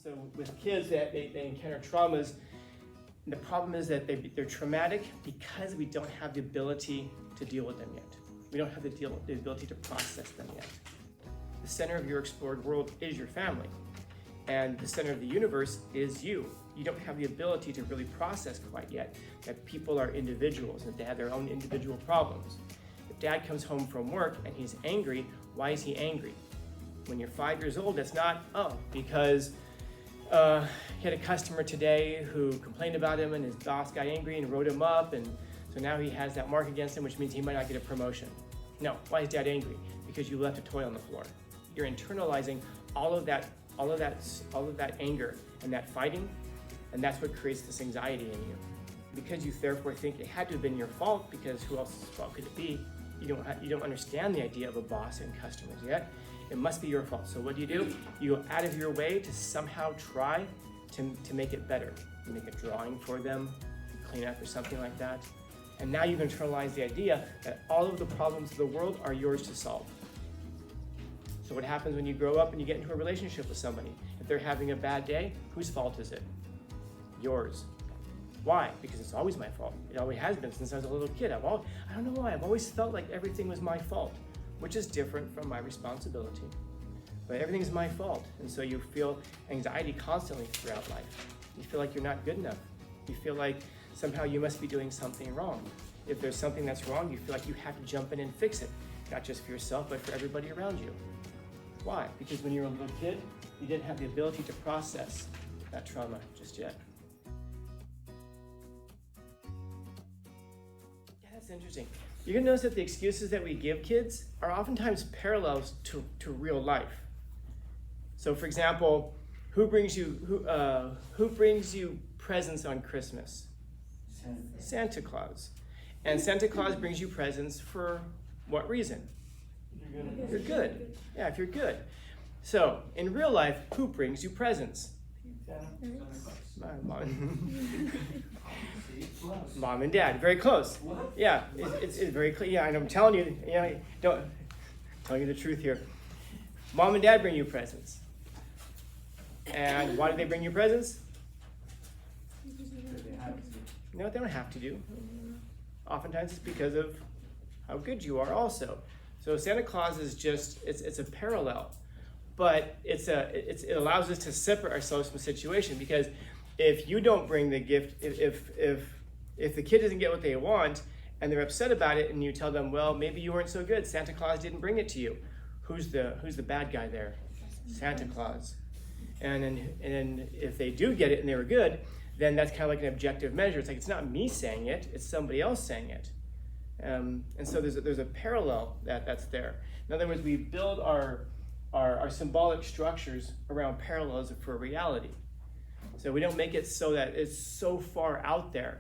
So with kids that they encounter traumas, the problem is that they're traumatic because we don't have the ability to deal with them yet. We don't have the ability to process them yet. The center of your explored world is your family, and the center of the universe is you. You don't have the ability to really process quite yet that people are individuals and they have their own individual problems. If dad comes home from work and he's angry, why is he angry? When you're 5 years old, it's not, because he had a customer today who complained about him and his boss got angry and wrote him up, and so now he has that mark against him, which means he might not get a promotion. No, why is dad angry? Because you left a toy on the floor. You're internalizing all of that anger and that fighting, and that's what creates this anxiety in you. Because you therefore think it had to have been your fault, because who else's fault could it be? You don't understand the idea of a boss and customers yet. It must be your fault. So what do? You go out of your way to somehow try to make it better. You make a drawing for them, clean up or something like that. And now you've internalized the idea that all of the problems of the world are yours to solve. So what happens when you grow up and you get into a relationship with somebody? If they're having a bad day, whose fault is it? Yours. Why? Because it's always my fault. It always has been since I was a little kid. I don't know why. I've always felt like everything was my fault, which is different from my responsibility. But everything's my fault. And so you feel anxiety constantly throughout life. You feel like you're not good enough. You feel like somehow you must be doing something wrong. If there's something that's wrong, you feel like you have to jump in and fix it, not just for yourself, but for everybody around you. Why? Because when you were a little kid, you didn't have the ability to process that trauma just yet. Yeah, that's interesting. You're gonna notice that the excuses that we give kids are oftentimes parallels to real life. So for example, who brings you presents on Christmas? Santa Claus. And Santa Claus brings you presents for what reason? You're good. Yeah, if you're good. So in real life, who brings you presents? Mom and dad, very close. What? Yeah, it's very clear. Yeah, and I'm telling you, telling you the truth here. Mom and dad bring you presents. And why do they bring you presents? No, they don't have to do. Oftentimes it's because of how good you are also. So Santa Claus is just, it's a parallel, but it allows us to separate ourselves from the situation, because if you don't bring the gift, if the kid doesn't get what they want and they're upset about it and you tell them, well, maybe you weren't so good, Santa Claus didn't bring it to you. Who's the bad guy there? Santa Claus. And then if they do get it and they were good, then that's kind of like an objective measure. It's like, it's not me saying it, it's somebody else saying it. And so there's a parallel that's there. In other words, we build our symbolic structures around parallels for reality. So we don't make it so that it's so far out there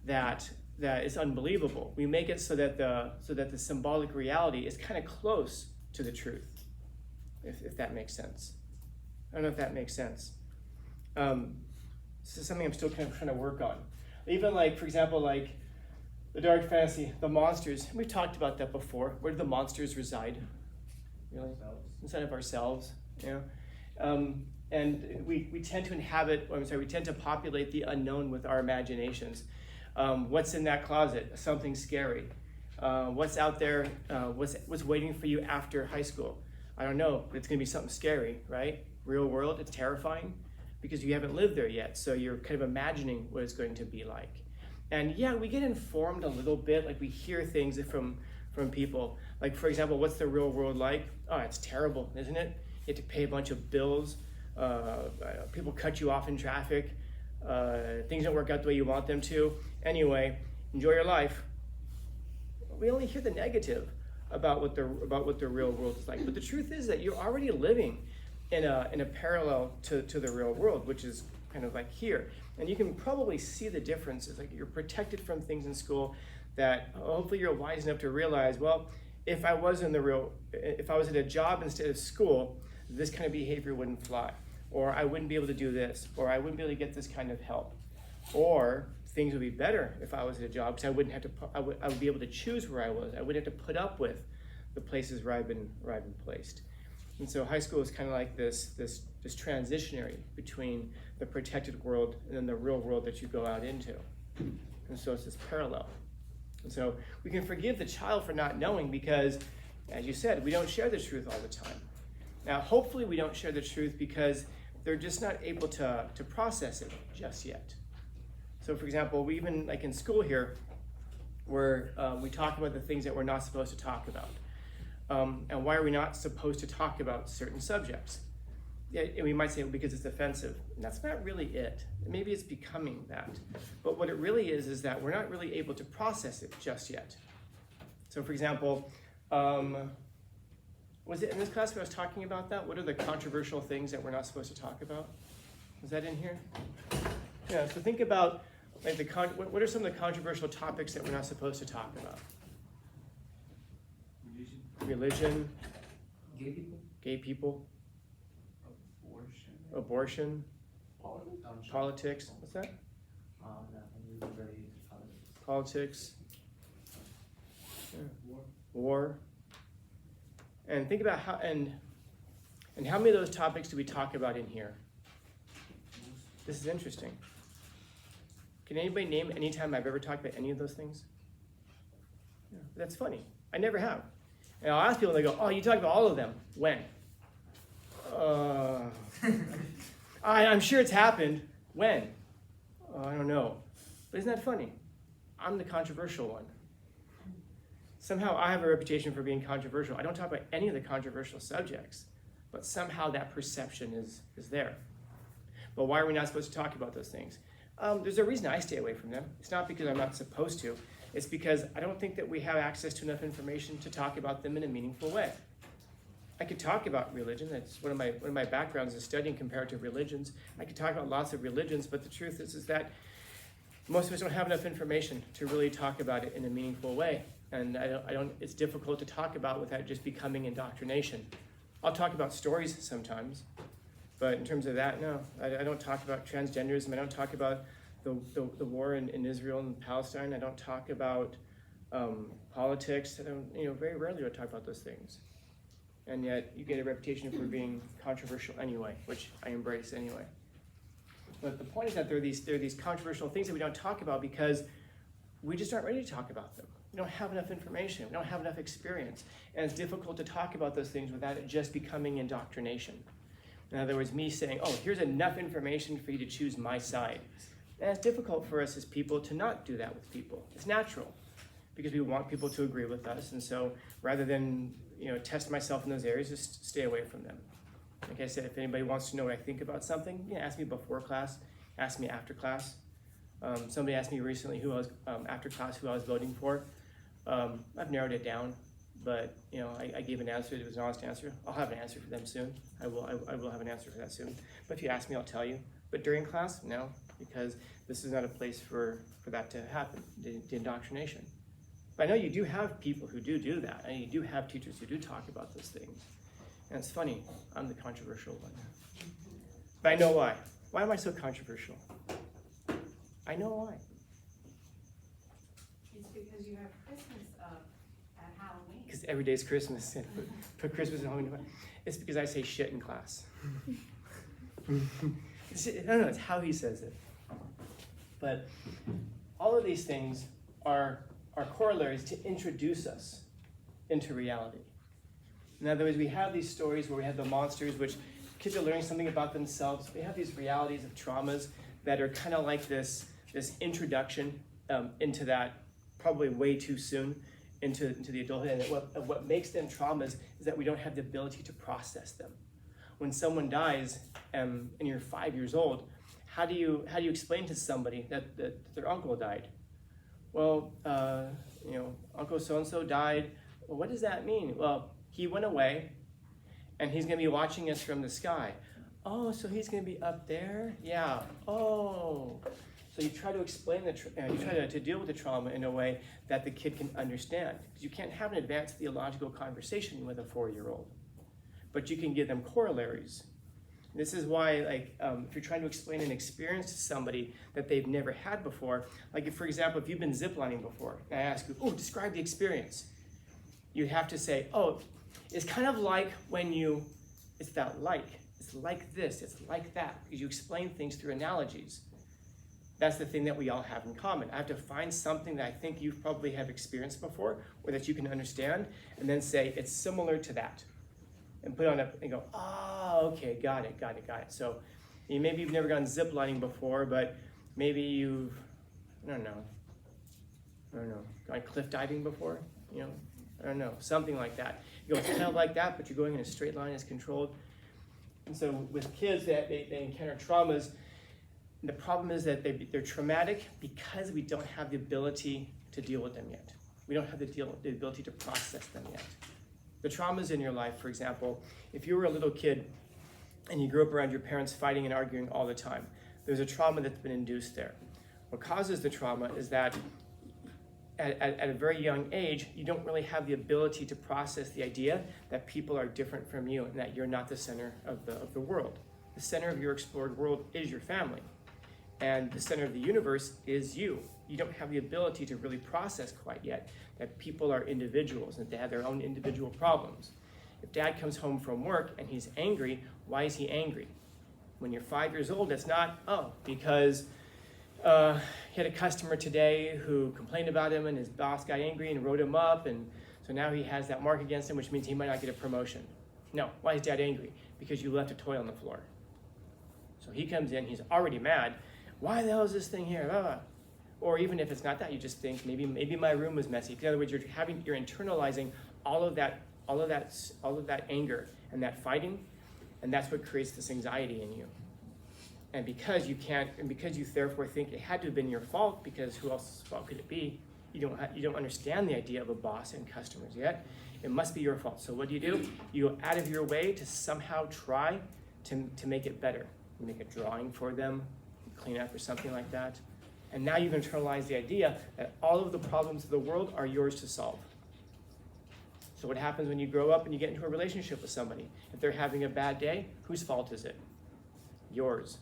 that it's unbelievable. We make it so that the symbolic reality is kind of close to the truth, if that makes sense. I don't know if that makes sense. This is something I'm still kind of trying to work on. Even like, for example, like the dark fantasy, the monsters. We've talked about that before. Where do the monsters reside? Really? Inside of ourselves. Yeah. And we tend to we tend to populate the unknown with our imaginations. What's in that closet? Something scary. What's out there? What's waiting for you after high school? I don't know, but it's gonna be something scary, right? Real world, it's terrifying because you haven't lived there yet. So you're kind of imagining what it's going to be like. And yeah, we get informed a little bit, like we hear things from people. Like for example, what's the real world like? Oh, it's terrible, isn't it? You have to pay a bunch of bills. People cut you off in traffic. Things don't work out the way you want them to. Anyway, enjoy your life. We only hear the negative about what the real world is like. But the truth is that you're already living in a parallel to the real world, which is kind of like here. And you can probably see the difference. It's like you're protected from things in school that hopefully you're wise enough to realize, well, if I was at a job instead of school, this kind of behavior wouldn't fly. Or I wouldn't be able to do this, or I wouldn't be able to get this kind of help. Or things would be better if I was at a job, because I would be able to choose where I was. I wouldn't have to put up with the places where I've been placed. And so high school is kind of like this just transitionary between the protected world and then the real world that you go out into. And so it's this parallel. And so we can forgive the child for not knowing because, as you said, we don't share the truth all the time. Now, hopefully we don't share the truth because they're just not able to process it just yet. So for example, we even, like in school here, where we talk about the things that we're not supposed to talk about. And why are we not supposed to talk about certain subjects? Yeah, and we might say, well, because it's offensive. And that's not really it. Maybe it's becoming that. But what it really is that we're not really able to process it just yet. So for example, was it in this class where I was talking about that? What are the controversial things that we're not supposed to talk about? Was that in here? Yeah, so think about like what are some of the controversial topics that we're not supposed to talk about? Religion. Gay people. Abortion. Politics. What's that? Politics. Yeah. War. And think about how and how many of those topics do we talk about in here? This is interesting. Can anybody name any time I've ever talked about any of those things? Yeah, that's funny. I never have. And I'll ask people, and they go, "Oh, you talk about all of them. When?" I'm sure it's happened. When? I don't know. But isn't that funny? I'm the controversial one. Somehow I have a reputation for being controversial. I don't talk about any of the controversial subjects, but somehow that perception is there. But why are we not supposed to talk about those things? There's a reason I stay away from them. It's not because I'm not supposed to. It's because I don't think that we have access to enough information to talk about them in a meaningful way. I could talk about religion. That's one of my backgrounds is studying comparative religions. I could talk about lots of religions, but the truth is that most of us don't have enough information to really talk about it in a meaningful way. And it's difficult to talk about without just becoming indoctrination. I'll talk about stories sometimes, but in terms of that, no. I don't talk about transgenderism. I don't talk about the war in Israel and Palestine. I don't talk about politics. Very rarely do I talk about those things. And yet you get a reputation for being controversial anyway, which I embrace anyway. But the point is that there are these controversial things that we don't talk about because we just aren't ready to talk about them. We don't have enough information. We don't have enough experience. And it's difficult to talk about those things without it just becoming indoctrination. In other words, me saying, oh, here's enough information for you to choose my side. And it's difficult for us as people to not do that with people. It's natural because we want people to agree with us. And so rather than test myself in those areas, just stay away from them. Like I said, if anybody wants to know what I think about something, ask me before class, ask me after class. Somebody asked me recently after class who I was voting for. I've narrowed it down, but I gave an answer. It was an honest answer. I'll have an answer for them soon. I will have an answer for that soon. But if you ask me, I'll tell you. But during class, no, because this is not a place for that to happen, the indoctrination. But I know you do have people who do that, and you do have teachers who do talk about those things. And it's funny, I'm the controversial one. But I know why. Why am I so controversial? I know why. It's because you have Christmas up at Halloween. Because every day's Christmas. Put Christmas and Halloween. It's because I say shit in class. I don't know, it's how he says it. But all of these things are corollaries to introduce us into reality. In other words, we have these stories where we have the monsters, which kids are learning something about themselves. We have these realities of traumas that are kind of like this introduction into that, probably way too soon, into the adulthood. And what makes them traumas is that we don't have the ability to process them. When someone dies and you're 5 years old, how do you explain to somebody that their uncle died? Well, Uncle so-and-so died. Well, what does that mean? Well, he went away, and he's going to be watching us from the sky. Oh, so he's going to be up there? Yeah. Oh. So you try to explain you try to deal with the trauma in a way that the kid can understand. Because you can't have an advanced theological conversation with a 4-year-old, but you can give them corollaries. This is why, if you're trying to explain an experience to somebody that they've never had before, for example, if you've been ziplining before, and I ask you, describe the experience. You have to say, it's kind of like when it's it's like this, it's like that, because you explain things through analogies. That's the thing that we all have in common. I have to find something that I think you probably have experienced before, or that you can understand, and then say, it's similar to that. And put on and go, oh, okay, got it. So maybe you've never gone zip lining before, but maybe you've, I don't know, gone cliff diving before, I don't know, something like that. You go, it's kind of like that, but you're going in a straight line as controlled. And so with kids, they encounter traumas. The problem is that they're traumatic because we don't have the ability to deal with them yet. We don't have the ability to process them yet. The traumas in your life, for example, if you were a little kid and you grew up around your parents fighting and arguing all the time, there's a trauma that's been induced there. What causes the trauma is that at a very young age, you don't really have the ability to process the idea that people are different from you and that you're not the center of the world. The center of your explored world is your family. And the center of the universe is you. You don't have the ability to really process quite yet that people are individuals and they have their own individual problems. If dad comes home from work and he's angry, why is he angry? When you're 5 years old, it's not, because he had a customer today who complained about him and his boss got angry and wrote him up, and so now he has that mark against him, which means he might not get a promotion. No, why is dad angry? Because you left a toy on the floor. So he comes in, he's already mad. Why the hell is this thing here? Or even if it's not that, you just think maybe my room was messy. In other words, you're internalizing all of that anger and that fighting, and that's what creates this anxiety in you. And because you therefore think it had to have been your fault, because who else's fault could it be? You don't understand the idea of a boss and customers yet. It must be your fault. So what do? You go out of your way to somehow try to make it better. You make a drawing for them, clean up or something like that. And now you've internalized the idea that all of the problems of the world are yours to solve. So what happens when you grow up and you get into a relationship with somebody? If they're having a bad day, whose fault is it? Yours.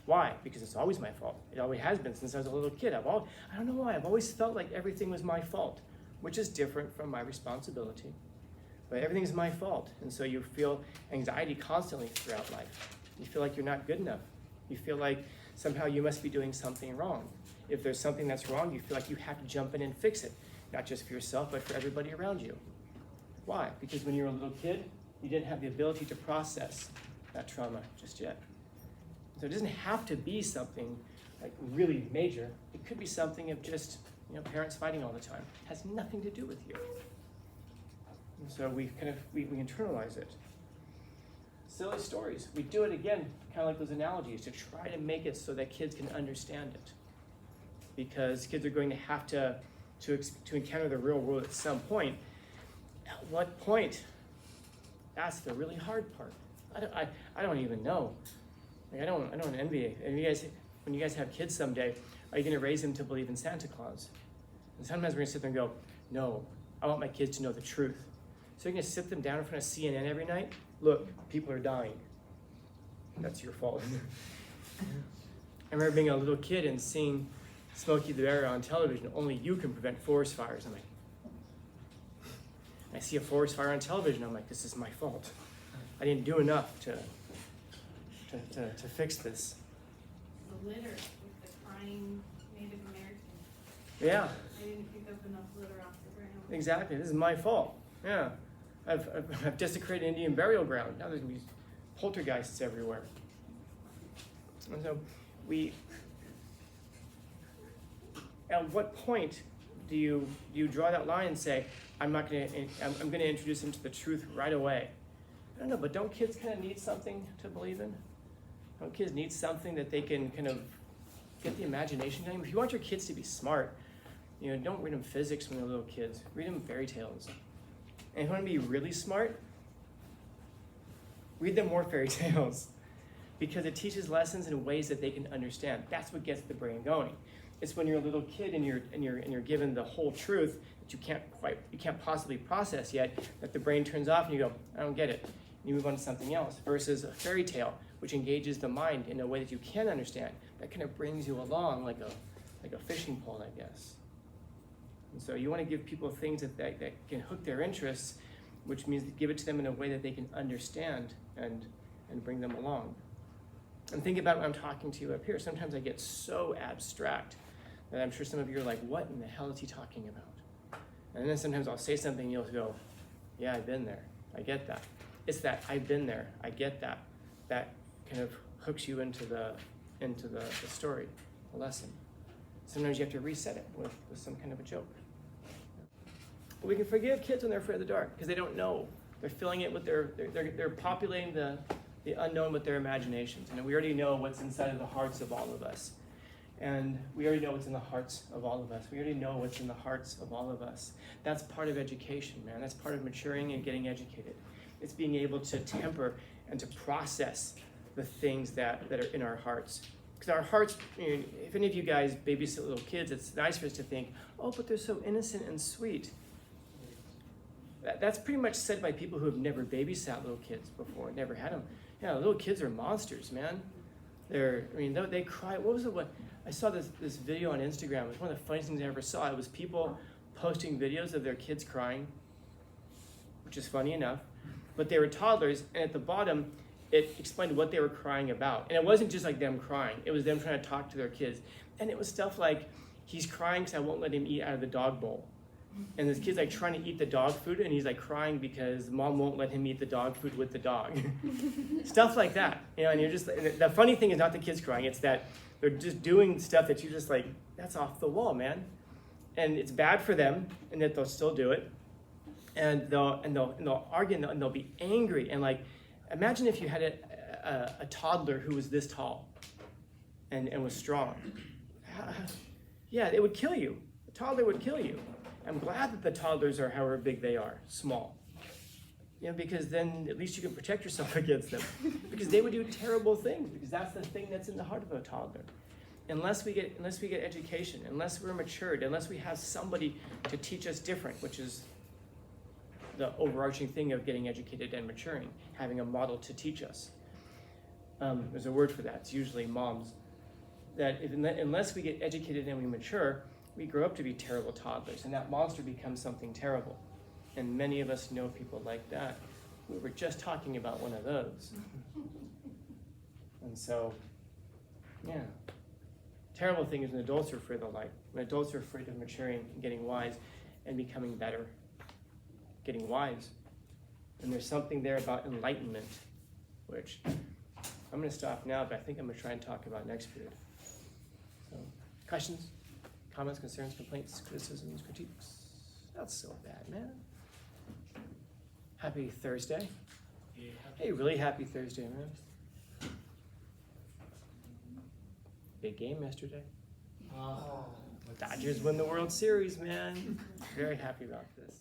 Why? Because it's always my fault. It always has been since I was a little kid. I don't know why. I've always felt like everything was my fault, which is different from my responsibility. But everything's my fault. And so you feel anxiety constantly throughout life. You feel like you're not good enough. You feel like somehow you must be doing something wrong. If there's something that's wrong, you feel like you have to jump in and fix it, not just for yourself, but for everybody around you. Why? Because when you were a little kid, you didn't have the ability to process that trauma just yet. So it doesn't have to be something like really major. It could be something of just parents fighting all the time. It has nothing to do with you. And so we internalize it. Silly stories. We do it again, kind of like those analogies, to try to make it so that kids can understand it. Because kids are going to have to encounter the real world at some point. At what point? That's the really hard part. I don't even know. Like, I don't envy it. And when you guys have kids someday, are you going to raise them to believe in Santa Claus? And sometimes we're going to sit there and go, no, I want my kids to know the truth. So you're going to sit them down in front of CNN every night? Look, people are dying. That's your fault. I remember being a little kid and seeing Smokey the Bear on television. Only you can prevent forest fires. I'm like, I see a forest fire on television. I'm like, this is my fault. I didn't do enough to fix this. The litter with the crying Native Americans. Yeah. They didn't pick up enough litter off the ground. Exactly. This is my fault. Yeah. I've desecrated Indian burial ground. Now there's these poltergeists everywhere. And so at what point do you draw that line and say, I'm going to introduce them to the truth right away? I don't know, but don't kids kind of need something to believe in? Don't kids need something that they can kind of get the imagination going? If you want your kids to be smart, don't read them physics when they're little kids. Read them fairy tales. And if you want to be really smart, read them more fairy tales, because it teaches lessons in ways that they can understand. That's what gets the brain going. It's when you're a little kid and you're given the whole truth that you can't possibly process yet, that the brain turns off and you go, I don't get it. You move on to something else, versus a fairy tale, which engages the mind in a way that you can understand. That kind of brings you along like a fishing pole, I guess. And so you want to give people things that can hook their interests, which means give it to them in a way that they can understand and and bring them along. And think about when I'm talking to you up here. Sometimes I get so abstract that I'm sure some of you are like, what in the hell is he talking about? And then sometimes I'll say something and you'll go, yeah, I've been there. I get that. It's that I've been there. I get that. That kind of hooks you into the story, the lesson. Sometimes you have to reset it with some kind of a joke. But we can forgive kids when they're afraid of the dark because they don't know. They're filling it with they're populating the unknown with their imaginations. And we already know what's inside of the hearts of all of us. And we already know what's in the hearts of all of us. We already know what's in the hearts of all of us. That's part of education, man. That's part of maturing and getting educated. It's being able to temper and to process the things that are in our hearts. Because our hearts, if any of you guys babysit little kids, it's nice for us to think, oh, but they're so innocent and sweet. That's pretty much said by people who have never babysat little kids before, never had them. Yeah, little kids are monsters, man. They cry. What was it? I saw this video on Instagram. It was one of the funniest things I ever saw. It was people posting videos of their kids crying, which is funny enough. But they were toddlers, and at the bottom, it explained what they were crying about. And it wasn't just like them crying. It was them trying to talk to their kids. And it was stuff like, he's crying because I won't let him eat out of the dog bowl. And this kid's like trying to eat the dog food, and he's like crying because mom won't let him eat the dog food with the dog. Stuff like that. And you're just, and the funny thing is not the kids crying, it's that they're just doing stuff that you're just like, that's off the wall, man. And it's bad for them, and that they'll still do it. And they'll argue, and they'll be angry. And like, imagine if you had a toddler who was this tall and was strong. Yeah, it would kill you. A toddler would kill you. I'm glad that the toddlers are however big they are, small. Because then at least you can protect yourself against them. Because they would do terrible things, because that's the thing that's in the heart of a toddler. Unless we get education, unless we're matured, unless we have somebody to teach us different, which is the overarching thing of getting educated and maturing, having a model to teach us. There's a word for that. It's usually moms. Unless we get educated and we mature, we grow up to be terrible toddlers, and that monster becomes something terrible. And many of us know people like that. We were just talking about one of those. And so, yeah. Terrible thing is when adults are afraid of light, when adults are afraid of maturing and getting wise and becoming better, getting wise. And there's something there about enlightenment, which I'm going to stop now, but I think I'm going to try and talk about next period. So, questions? Comments, concerns, complaints, criticisms, critiques? Not so bad, man. Happy Thursday. Yeah. Hey, really happy Thursday, man. Big game yesterday. Dodgers win the World Series, man. Very happy about this.